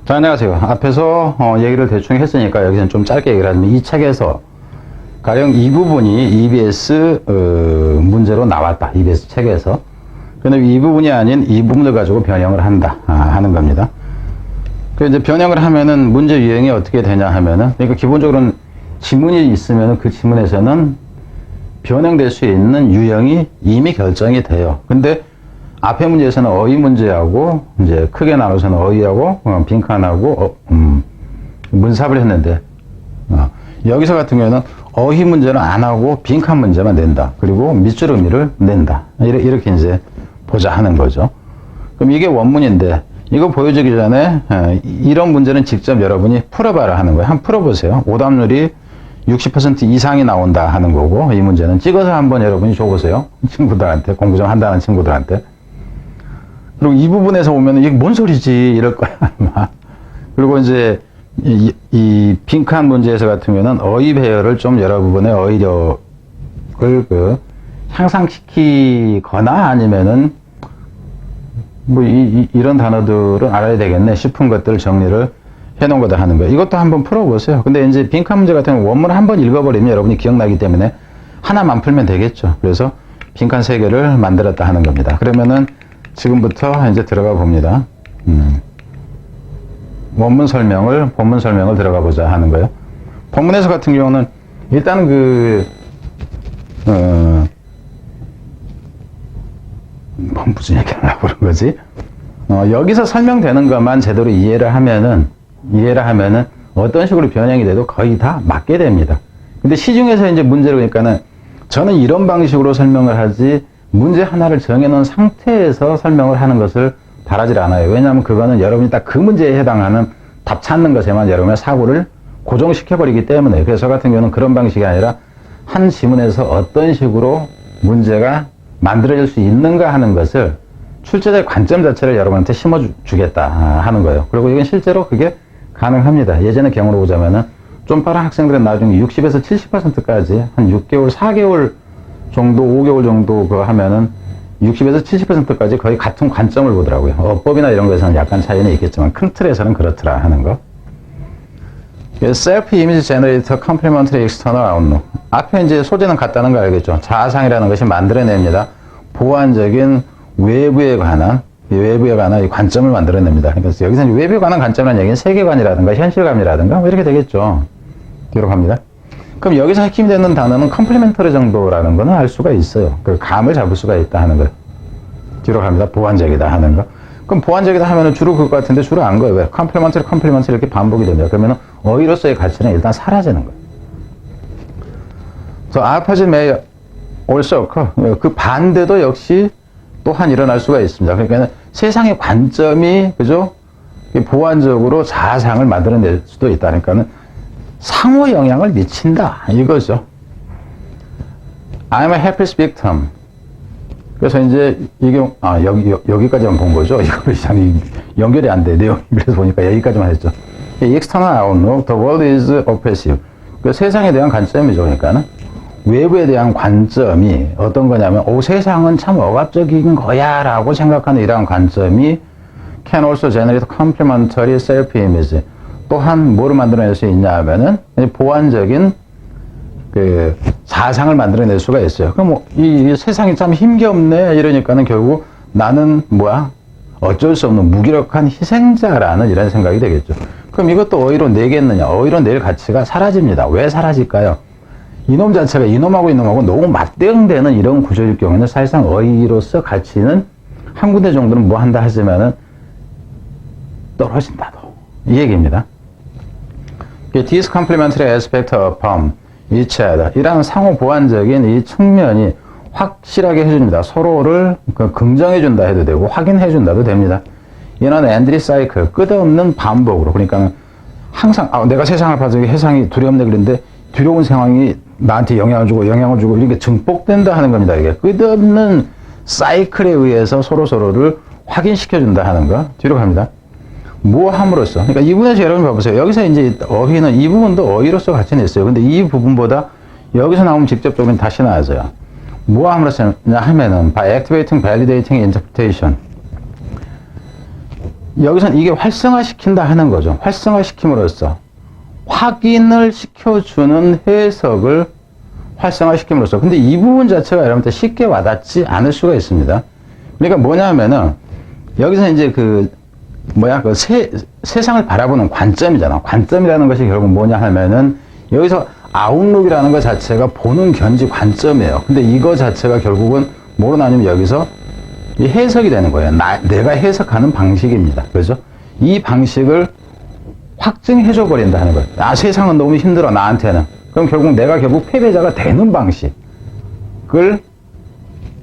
자, 안녕하세요. 앞에서 얘기를 대충 했으니까 여기서는 좀 짧게 얘기를 하면 이 책에서 가령 이 부분이 EBS 문제로 나왔다. EBS 책에서. 그런데 이 부분이 아닌 이 부분을 가지고 변형을 한다 하는 겁니다. 그 이제 변형을 하면은 문제 유형이 어떻게 되냐 하면은, 그러니까 기본적으로는 지문이 있으면 그 지문에서는 변형될 수 있는 유형이 이미 결정이 돼요. 근데 앞에 문제에서는 어휘 문제하고 이제 크게 나눠서는 어휘하고 빈칸하고 문삽을 했는데, 여기서 같은 경우에는 어휘 문제는 안 하고 빈칸 문제만 낸다. 그리고 밑줄 의미를 낸다. 이렇게 이제 보자 하는 거죠. 그럼 이게 원문인데 이거 보여주기 전에 이런 문제는 직접 여러분이 풀어봐라 하는 거예요. 한번 풀어보세요. 오답률이 60% 이상이 나온다 하는 거고, 이 문제는 찍어서 한번 여러분이 줘보세요. 친구들한테, 공부 좀 한다는 친구들한테. 그리고 이 부분에서 오면 이게 뭔 소리지 이럴 거야 아마. 그리고 이제 이 빈칸 문제에서 같은 경우는 어휘 배열을 좀 여러분의 어휘력을 향상시키거나 아니면은 뭐 이런 단어들은 알아야 되겠네 싶은 것들을 정리를 해놓은 거다 하는 거예요. 이것도 한번 풀어보세요. 근데 이제 빈칸 문제 같은 경우 원문을 한번 읽어버리면 여러분이 기억나기 때문에 하나만 풀면 되겠죠. 그래서 빈칸 3개를 만들었다 하는 겁니다. 그러면은 지금부터 이제 들어가 봅니다. 원문 설명을, 본문 설명을 들어가 보자 하는 거예요. 본문에서 같은 경우는 일단 무슨 얘기 하려고 그런 거지? 여기서 설명되는 것만 제대로 이해를 하면은 어떤 식으로 변형이 돼도 거의 다 맞게 됩니다. 근데 시중에서 이제 문제를 보니까는 저는 이런 방식으로 설명을 하지 문제 하나를 정해놓은 상태에서 설명을 하는 것을 바라질 않아요. 왜냐하면 그거는 여러분이 딱 그 문제에 해당하는 답 찾는 것에만 여러분의 사고를 고정시켜버리기 때문에. 그래서 저 같은 경우는 그런 방식이 아니라 한 지문에서 어떤 식으로 문제가 만들어질 수 있는가 하는 것을 출제자의 관점 자체를 여러분한테 심어주겠다 하는 거예요. 그리고 이건 실제로 그게 가능합니다. 예전의 경우로 보자면은 좀 빠른 학생들은 나중에 60에서 70%까지 한 6개월, 4개월 정도, 5개월 정도 그거 하면은 60에서 70%까지 거의 같은 관점을 보더라고요. 어법이나 이런 거에서는 약간 차이는 있겠지만 큰 틀에서는 그렇더라 하는 거. Self-Image Generator Complementary External Outlook. 앞에 이제 소재는 같다는 거 알겠죠? 자아상이라는 것이 만들어냅니다. 보완적인 외부에 관한 이 관점을 만들어냅니다. 그러니까 여기서 외부에 관한 관점이라는 얘기는 세계관이라든가 현실감이라든가 뭐 이렇게 되겠죠. 뒤로 갑니다. 그럼 여기서 핵심이 되는 단어는 컴플리멘터리 정도라는 거는 알 수가 있어요. 그 감을 잡을 수가 있다 하는 거예요. 뒤로 갑니다. 보완적이다 하는 거. 그럼 보완적이다 하면은 주로 그럴 것 같은데 주로 안 거예요. 왜? 컴플리멘터리 이렇게 반복이 됩니다. 그러면은 어휘로서의 가치는 일단 사라지는 거예요. So opposite may also occur. 그 반대도 역시 또한 일어날 수가 있습니다. 그러니까 세상의 관점이 그죠? 보완적으로 자아상을 만들어낼 수도 있다. 그러니까는 상호 영향을 미친다 이거죠. I'm a helpless victim. 그래서 이제 이게 여기까지만 본 거죠. 이거 이상이 연결이 안 돼. 내용이. 그래서 보니까 여기까지만 했죠. External outlook, the world is oppressive. 그 세상에 대한 관점이죠. 그러니까는 외부에 대한 관점이 어떤 거냐면 세상은 참 억압적인 거야 라고 생각하는 이러한 관점이 can also generate complementary self-image. 또한 뭐를 만들어낼 수 있냐 하면은 보완적인 그 자상을 만들어낼 수가 있어요. 그럼 이 세상이 참 힘겹네 이러니까는 결국 나는 어쩔 수 없는 무기력한 희생자라는 이런 생각이 되겠죠. 그럼 이것도 어휘로 내겠느냐? 어휘로 낼 가치가 사라집니다. 왜 사라질까요? 이놈 자체가 이놈하고 너무 맞대응되는 이런 구조일 경우에는 사실상 어휘로서 가치는 한 군데 정도는 뭐 한다 하지만은 떨어진다도 이 얘기입니다. This complementary aspect of each other. 이런 상호 보완적인 이 측면이 확실하게 해줍니다. 서로를 긍정해준다 해도 되고 확인해준다도 됩니다. 이는 엔드리 사이클, 끝없는 반복으로. 그러니까 항상 내가 세상을 봐서 세상이 두렵네 그런데 두려운 상황이 나한테 영향을 주고 이렇게 증폭된다 하는 겁니다. 이게 끝없는 사이클에 의해서 서로를 확인시켜준다 하는 거. 뒤로 갑니다. 뭐 함으로써. 그러니까 이 부분에서 여러분 봐보세요. 여기서 이제 어휘는 이 부분도 어휘로서 가치는 있어요. 근데 이 부분보다 여기서 나오면 직접적으로 다시 나와져요. 뭐 함으로써 하면은 by activating, validating interpretation. 여기서는 이게 활성화시킨다 하는 거죠. 활성화시킴으로써 확인을 시켜주는 해석을 활성화시킴으로써. 근데 이 부분 자체가 여러분들 쉽게 와닿지 않을 수가 있습니다. 그러니까 뭐냐 하면은 여기서 이제 세상을 바라보는 관점이잖아. 관점이라는 것이 결국 뭐냐 하면은 여기서 아웃룩이라는 것 자체가 보는 견지 관점이에요. 근데 이거 자체가 결국은 뭐로 나뉘면 여기서 이 해석이 되는 거예요. 내가 해석하는 방식입니다. 그렇죠? 이 방식을 확증해줘 버린다 하는 거예요. 세상은 너무 힘들어, 나한테는. 그럼 내가 결국 패배자가 되는 방식을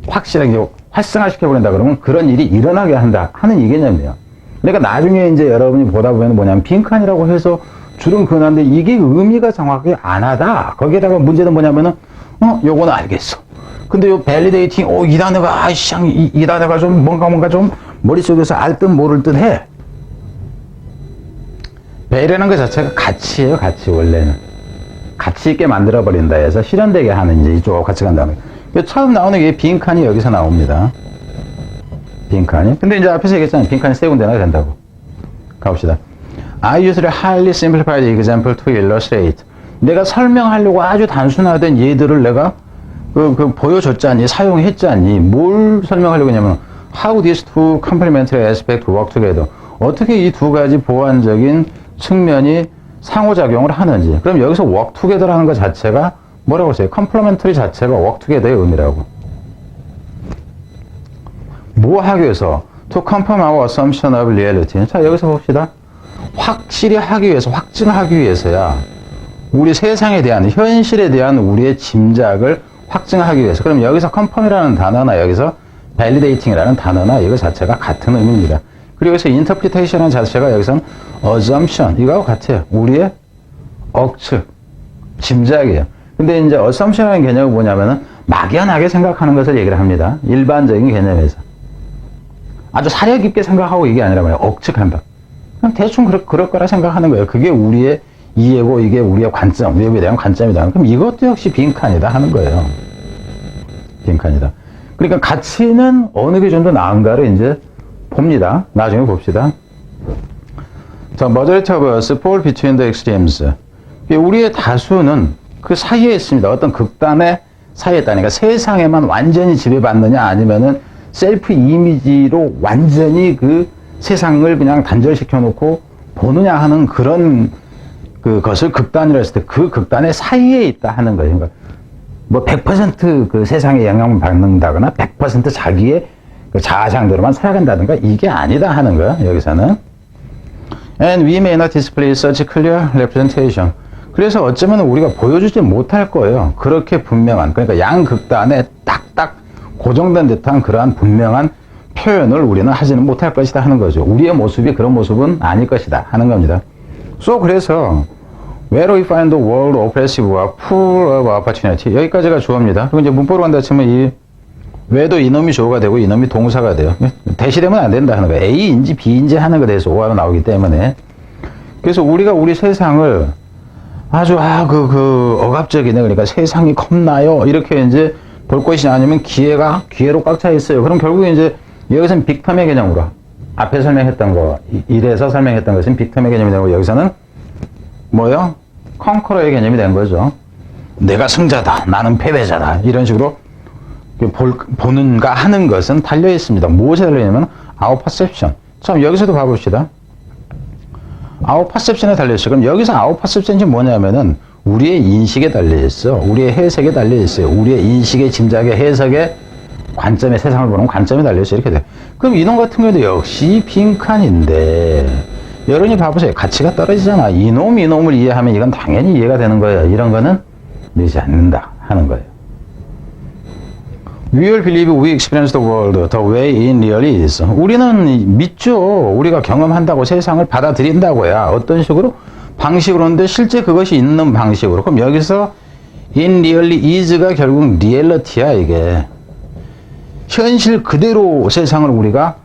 확실하게 활성화시켜 버린다 그러면 그런 일이 일어나게 한다 하는 이 개념이에요. 그러니까 나중에 이제 여러분이 보다 보면 뭐냐면 빈칸이라고 해서 줄은 그어놨는데 이게 의미가 정확하게 안 하다. 거기에다가 문제는 뭐냐면은 요거는 알겠어. 근데 요 밸리데이팅, 이 단어가, 이 단어가 좀 뭔가 좀 머릿속에서 알 듯 모를 듯 해. 밸이라는 것 자체가 가치예요, 가치, 원래는. 가치 있게 만들어버린다 해서 실현되게 하는 이제 이쪽 같이 간다는 거예요. 처음 나오는 게 빈칸이 여기서 나옵니다. 빈칸이. 근데 이제 앞에서 얘기했잖아요. 빈칸이 세 군데나 된다고. 가봅시다. I used a highly simplified example to illustrate. 내가 설명하려고 아주 단순화된 예들을 내가 보여줬잖니, 사용했잖니. 뭘 설명하려고 했냐면, how these two complementary aspects work together. 어떻게 이 두 가지 보완적인 측면이 상호작용을 하는지. 그럼 여기서 work together라는 것 자체가 뭐라고 했어요? complementary 자체가 work together의 의미라고. 뭐 하기 위해서? to confirm our assumption of reality. 자, 여기서 봅시다. 확실히 하기 위해서, 확증하기 위해서야. 우리 세상에 대한, 현실에 대한 우리의 짐작을 확증하기 위해서. 그럼 여기서 confirm이라는 단어나 여기서 validating이라는 단어나 이거 자체가 같은 의미입니다. 그리고 여기서 interpretation이라는 자체가 여기서는 assumption, 이거하고 같아요. 우리의 억측, 짐작이에요. 근데 이제 assumption이라는 개념은 뭐냐면은 막연하게 생각하는 것을 얘기를 합니다. 일반적인 개념에서. 아주 사려 깊게 생각하고 이게 아니라 말이에요. 억측한다. 그냥 대충 그럴 거라 생각하는 거예요. 그게 우리의 이해고 이게 우리의 관점, 외부에 대한 관점이다. 그럼 이것도 역시 빈칸이다 하는 거예요. 빈칸이다. 그러니까 가치는 어느 게 좀 더 나은가를 이제 봅니다. 나중에 봅시다. 자, majority of us fall between the extremes. 우리의 다수는 그 사이에 있습니다. 어떤 극단의 사이에 있다니까 세상에만 완전히 지배받느냐 아니면은 셀프 이미지로 완전히 그 세상을 그냥 단절시켜 놓고 보느냐 하는 그런 그것을 극단이라 했을 때 그 극단의 사이에 있다 하는 거예요. 그러니까 뭐 100% 그 세상에 영향을 받는다거나 100% 자기의 그 자아상대로만 살아간다든가 이게 아니다 하는 거예요. 여기서는. And we may not display such clear representation. 그래서 어쩌면 우리가 보여주지 못할 거예요. 그렇게 분명한, 그러니까 양극단에 딱딱 고정된 듯한 그러한 분명한 표현을 우리는 하지는 못할 것이다 하는 거죠. 우리의 모습이 그런 모습은 아닐 것이다 하는 겁니다. 그래서 where we find the world oppressive와 full of opportunity, 여기까지가 주어입니다. 그리고 이제 문법으로 간다 치면 이 왜도 이놈이 주어가 되고 이놈이 동사가 돼요. 대시되면 안 된다 하는 거예요. A인지 B인지 하는 것에 대해서 오화가 나오기 때문에. 그래서 우리가 우리 세상을 아주 억압적이네. 그러니까 세상이 겁나요. 이렇게 이제 볼 것이 아니면 기회로 꽉 차 있어요. 그럼 결국에 이제 여기서는 빅텀의 개념으로 앞에 설명했던 거, 이래서 설명했던 것은 빅텀의 개념이 되고 여기서는 뭐요? 컨커러의 개념이 된 거죠. 내가 승자다, 나는 패배자다. 이런 식으로 보는가 하는 것은 달려 있습니다. 무엇에 달려 있냐면 our perception. 참 여기서도 봐봅시다. our perception에 달려 있어요. 그럼 여기서 our perception이 뭐냐면은 우리의 인식에 달려 있어. 우리의 해석에 달려 있어요. 우리의 인식의 짐작의 해석의 관점에 세상을 보는 관점에 달려 있어. 이렇게 돼. 그럼 이놈 같은 경우도 역시 빈칸인데 여러분이 봐보세요. 가치가 떨어지잖아. 이놈을 이해하면 이건 당연히 이해가 되는 거예요. 이런 거는 되지 않는다 하는 거예요. We will believe we experience the world the way it really is. 우리는 믿죠. 우리가 경험한다고 세상을 받아들인다고야. 어떤 식으로? 방식으로 하는데 실제 그것이 있는 방식으로. 그럼 여기서 in really is가 결국 리얼리티야 이게. 현실 그대로 세상을 우리가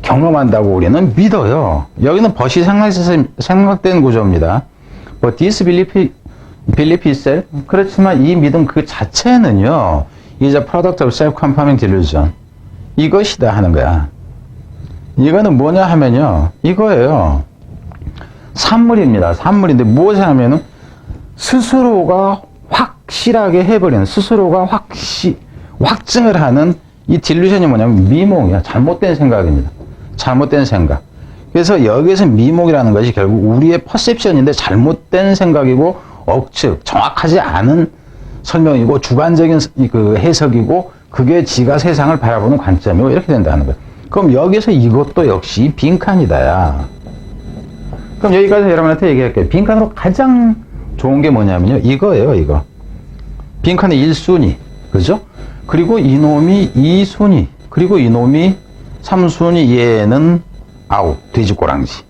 경험한다고 우리는 믿어요. 여기는 벗이 생각된 구조입니다. But this belief itself, 그렇지만 이 믿음 그 자체는요, is a product of self-confirming delusion. 이것이다 하는 거야. 이거는 뭐냐 하면요. 이거예요. 산물입니다. 산물인데 무엇을 하면은 스스로가 확실하게 해버리는, 스스로가 확증을 하는 이 딜루션이 뭐냐면 미몽이야. 잘못된 생각입니다. 잘못된 생각. 그래서 여기에서 미몽이라는 것이 결국 우리의 퍼셉션인데 잘못된 생각이고 억측, 정확하지 않은 설명이고 주관적인 그 해석이고 그게 지가 세상을 바라보는 관점이고 이렇게 된다는 거예요. 그럼 여기서 이것도 역시 빈칸이다야. 그럼 여기까지 여러분한테 얘기할게요. 빈칸으로 가장 좋은 게 뭐냐면요. 이거예요, 이거. 빈칸의 1순위. 그죠? 그리고 이놈이 2순위. 그리고 이놈이 3순위. 얘는 아웃. 돼지꼬랑지.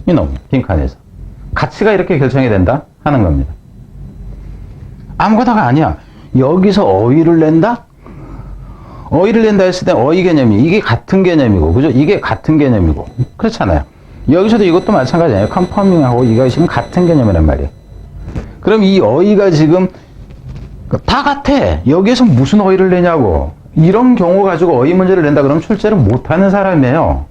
이놈. 빈칸에서. 가치가 이렇게 결정이 된다? 하는 겁니다. 아무거나가 아니야. 여기서 어휘를 낸다? 어휘를 낸다 했을 때 어휘 개념이 이게 같은 개념이고, 그죠? 이게 같은 개념이고. 그렇잖아요. 여기서도 이것도 마찬가지예요. 컨퍼밍하고 이거 지금 같은 개념이란 말이에요. 그럼 이 어휘가 지금 다 같아. 여기에서 무슨 어휘를 내냐고. 이런 경우 가지고 어휘 문제를 낸다 그러면 출제를 못하는 사람이에요.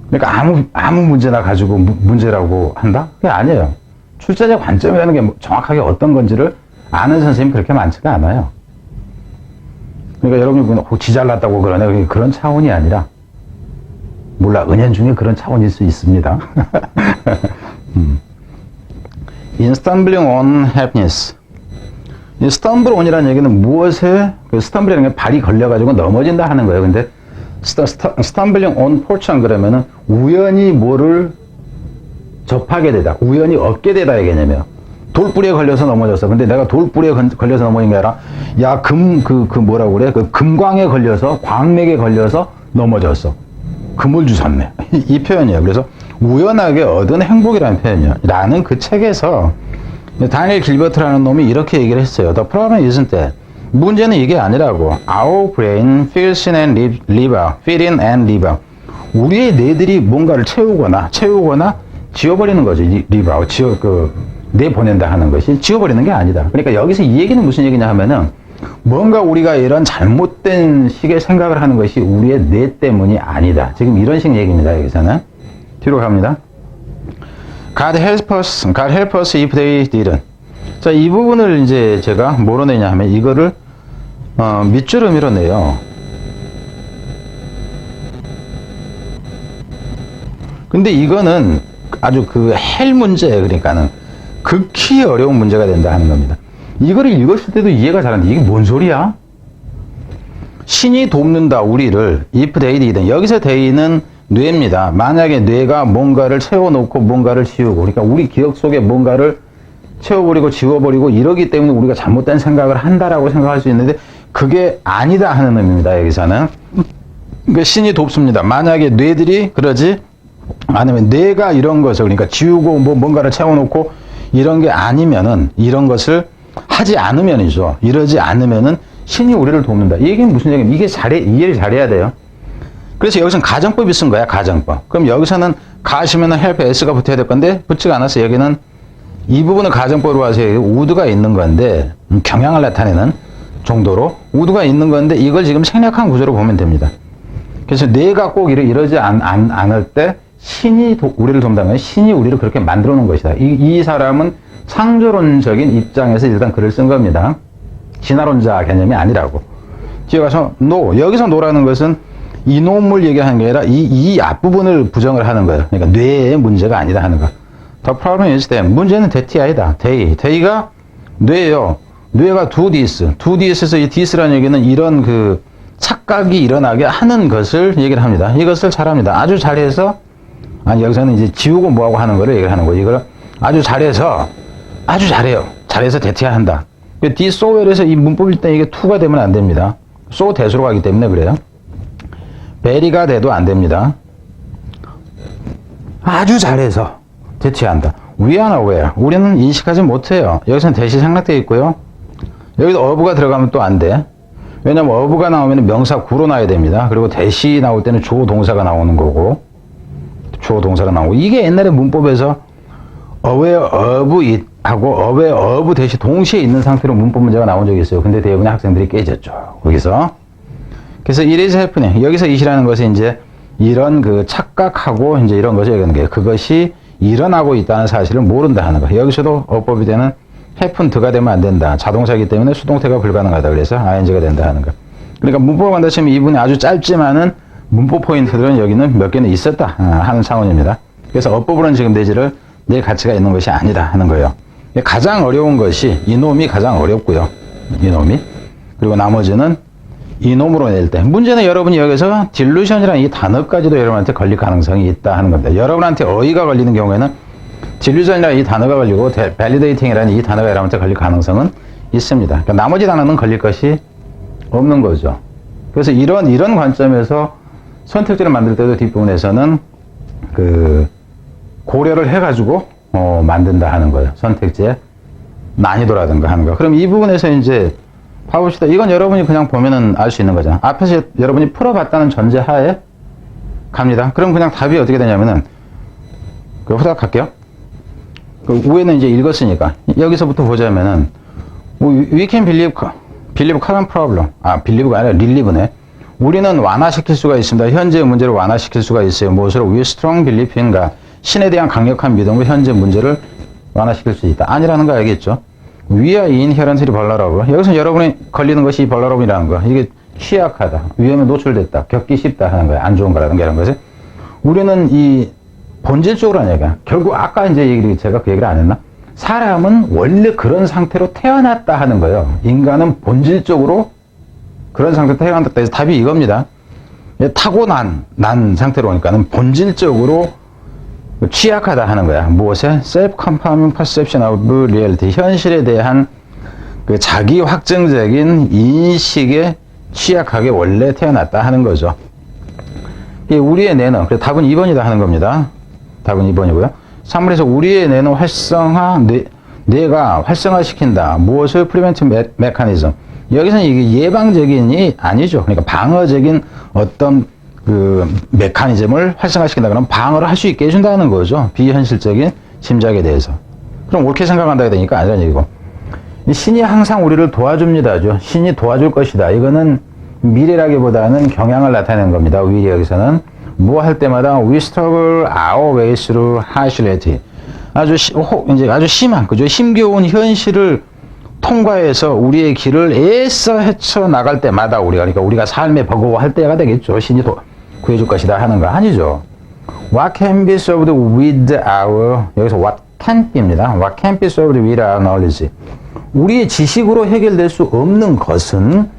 그러니까 아무 문제나 가지고 문제라고 한다? 그게 아니에요. 출제자 관점이라는 게 정확하게 어떤 건지를 아는 선생님이 그렇게 많지가 않아요. 그러니까 여러분이 지 잘났다고 그러네. 그런 차원이 아니라, 몰라, 은연중에 그런 차원일 수 있습니다. In stumbling on happiness. 이 stumble on이라는 얘기는 무엇에, 그 stumble이라는 게 발이 걸려가지고 넘어진다 하는 거예요. 근데 stumbling on fortune 그러면은 우연히 뭐를 접하게 되다, 우연히 얻게 되다의 개념이에요. 돌뿌리에 걸려서 넘어졌어. 근데 내가 돌뿌리에 걸려서 넘어진 게 아니라, 야, 뭐라고 그래? 그 금광에 걸려서, 광맥에 걸려서 넘어졌어. 금을 주셨네. 이 표현이에요. 그래서 우연하게 얻은 행복이라는 표현이에요. 라는 그 책에서 다니엘 길버트라는 놈이 이렇게 얘기를 했어요. The problem isn't that. 문제는 이게 아니라고. Our brain fills in and leave out. Fill in and leave out. 우리의 뇌들이 뭔가를 채우거나 지워버리는 거지. leave out. 내보낸다 하는 것이 지워버리는 게 아니다. 그러니까 여기서 이 얘기는 무슨 얘기냐 하면은, 뭔가 우리가 이런 잘못된 식의 생각을 하는 것이 우리의 뇌 때문이 아니다. 지금 이런 식 얘기입니다. 여기서는. 뒤로 갑니다. God help us if they didn't. 자, 이 부분을 이제 제가 뭐로 내냐 하면 이거를 밑줄 의미로 내요. 근데 이거는 아주 그 헬 문제, 그러니까는 극히 어려운 문제가 된다 하는 겁니다. 이거를 읽었을 때도 이해가 잘 안 돼. 이게 뭔 소리야? 신이 돕는다, 우리를. if they didn't. 여기서 they는 뇌입니다. 만약에 뇌가 뭔가를 채워놓고 뭔가를 지우고, 그러니까 우리 기억 속에 뭔가를 채워버리고 지워버리고 이러기 때문에 우리가 잘못된 생각을 한다라고 생각할 수 있는데, 그게 아니다 하는 의미입니다. 여기서는. 그러니까 신이 돕습니다. 만약에 뇌들이 그러지 않으면, 뇌가 이런 것을, 그러니까 지우고 뭔가를 채워놓고 이런 게 아니면은, 이런 것을 하지 않으면이죠. 이러지 않으면은 신이 우리를 돕는다. 이게 무슨 얘기냐면, 이게 이해를 잘해야 돼요. 그래서 여기서는 가정법이 쓴 거야, 가정법. 그럼 여기서는 가시면은 help s가 붙어야 될 건데, 붙지가 않았어. 여기는 이 부분은 가정법으로 와서 would가 있는 건데, 경향을 나타내는 정도로 would가 있는 건데, 이걸 지금 생략한 구조로 보면 됩니다. 그래서 내가 꼭 이러지 않을 때, 신이 우리를 돕는다면 신이 우리를 그렇게 만들어 놓은 것이다. 이 사람은 창조론적인 입장에서 일단 글을 쓴 겁니다. 진화론자 개념이 아니라고. 뒤에 가서 no. 여기서 no라는 것은 이놈을 얘기하는 게 아니라 이 앞부분을 부정을 하는 거예요. 그러니까 뇌의 문제가 아니다 하는 거. The problem is that. 문제는 that이 아니다. they가 뇌예요. 뇌가 do this. do this에서 이 this라는 얘기는 이런 그 착각이 일어나게 하는 것을 얘기를 합니다. 이것을 잘합니다. 아주 잘해서, 아니 여기서는 이제 지우고 뭐하고 하는 거를 얘기를 하는 거예요. 이걸 아주 잘해서, 아주 잘해요. 잘해서 대체해야 한다. D so well에서 이 문법일 때 이게 to가 되면 안 됩니다. so 대수로 가기 때문에 그래요. very가 돼도 안 됩니다. 아주 잘해서 대체한다. We are aware. 우리는 인식하지 못해요. 여기서는 대시 생략되어 있고요. 여기도 of가 들어가면 또 안 돼. 왜냐면 of가 나오면 명사 구로 나야 됩니다. 그리고 대시 나올 때는 주어 동사가 나오는 거고, 주어 동사가 나오고, 이게 옛날에 문법에서 aware of it 하고 aware of 대시 동시에 있는 상태로 문법 문제가 나온 적이 있어요. 근데 대부분의 학생들이 깨졌죠. 거기서 그래서 it is happening. 여기서 it이라는 것은 이제 이런 그 착각하고 이제 이런 거죠. 이런 게 그것이 일어나고 있다는 사실을 모른다 하는 거. 여기서도 어법이 되는 happened가 되면 안 된다. 자동사이기 때문에 수동태가 불가능하다. 그래서 ing가 된다 하는 거. 그러니까 문법을 간다 치면 이 부분이 아주 짧지만은 문법 포인트들은 여기는 몇 개는 있었다 하는 차원입니다. 그래서 어법으로는 지금 내지를 낼 가치가 있는 것이 아니다 하는 거예요. 가장 어려운 것이 이놈이 가장 어렵고요. 이놈이. 그리고 나머지는 이놈으로 낼 때. 문제는 여러분이 여기서 딜루션이라는 이 단어까지도 여러분한테 걸릴 가능성이 있다 하는 겁니다. 여러분한테 어휘가 걸리는 경우에는 딜루션이라는 이 단어가 걸리고 validating이라는 이 단어가 여러분한테 걸릴 가능성은 있습니다. 그러니까 나머지 단어는 걸릴 것이 없는 거죠. 그래서 이런 관점에서 선택지를 만들 때도 뒷부분에서는 그 고려를 해가지고 만든다 하는 거예요. 선택지의 난이도라든가 하는 거. 그럼 이 부분에서 이제 봐봅시다. 이건 여러분이 그냥 보면은 알 수 있는 거잖아. 앞에서 여러분이 풀어봤다는 전제하에 갑니다. 그럼 그냥 답이 어떻게 되냐면은 후딱 할게요. 그 위에는 이제 읽었으니까 여기서부터 보자면은 we can believe current problem. believe가 아니라 relieve네. 우리는 완화시킬 수가 있습니다. 현재의 문제를 완화시킬 수가 있어요. 무엇으로? We strong belief in가 신에 대한 강력한 믿음으로 현재 문제를 완화시킬 수 있다. 아니라는 거 알겠죠? We are inherently vulnerable. 여기서 여러분이 걸리는 것이 vulnerable이라는 거. 이게 취약하다. 위험에 노출됐다. 겪기 쉽다 하는 거예요. 안 좋은 거라든가 이런 것을. 우리는 이 본질적으로 하는 얘기야. 결국 아까 이제 제가 그 얘기를 안 했나? 사람은 원래 그런 상태로 태어났다 하는 거예요. 인간은 본질적으로 그런 상태로 태어났다 해서 답이 이겁니다. 타고난 상태로 오니까는 본질적으로 취약하다 하는 거야. 무엇에? self-confirming perception of reality. 현실에 대한 그 자기 확증적인 인식에 취약하게 원래 태어났다 하는 거죠. 이게 우리의 뇌는, 그래서 답은 2번이다 하는 겁니다. 답은 2번이고요. 3번에서 우리의 뇌는 뇌가 활성화시킨다. 무엇을? preventive mechanism. 여기서는 이게 예방적인이 아니죠. 그러니까 방어적인 어떤 그 메커니즘을 활성화시킨다. 그러면 방어를 할 수 있게 해준다는 거죠. 비현실적인 짐작에 대해서. 그럼 옳게 생각한다가 되니까 아니라는 얘기고. 신이 항상 우리를 도와줍니다죠. 신이 도와줄 것이다. 이거는 미래라기보다는 경향을 나타내는 겁니다. 오히려 여기서는 뭐 할 때마다 we struggle our way through hardship. 아주 심한, 그죠? 힘겨운 현실을 통과해서 우리의 길을 애써 헤쳐 나갈 때마다 그러니까 우리가 삶에 버거워할 때가 되겠죠. 신이 구해줄 것이다 하는 거 아니죠. What can be solved with our, 여기서 what can't be입니다. What can't be solved with our knowledge. 우리의 지식으로 해결될 수 없는 것은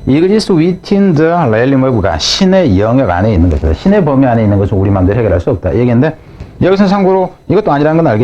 exists within the realm of가 신의 영역 안에 있는 것이다. 신의 범위 안에 있는 것은 우리 마음대로 해결할 수 없다. 얘기인데 여기서 참고로 이것도 아니라는 건 알겠죠.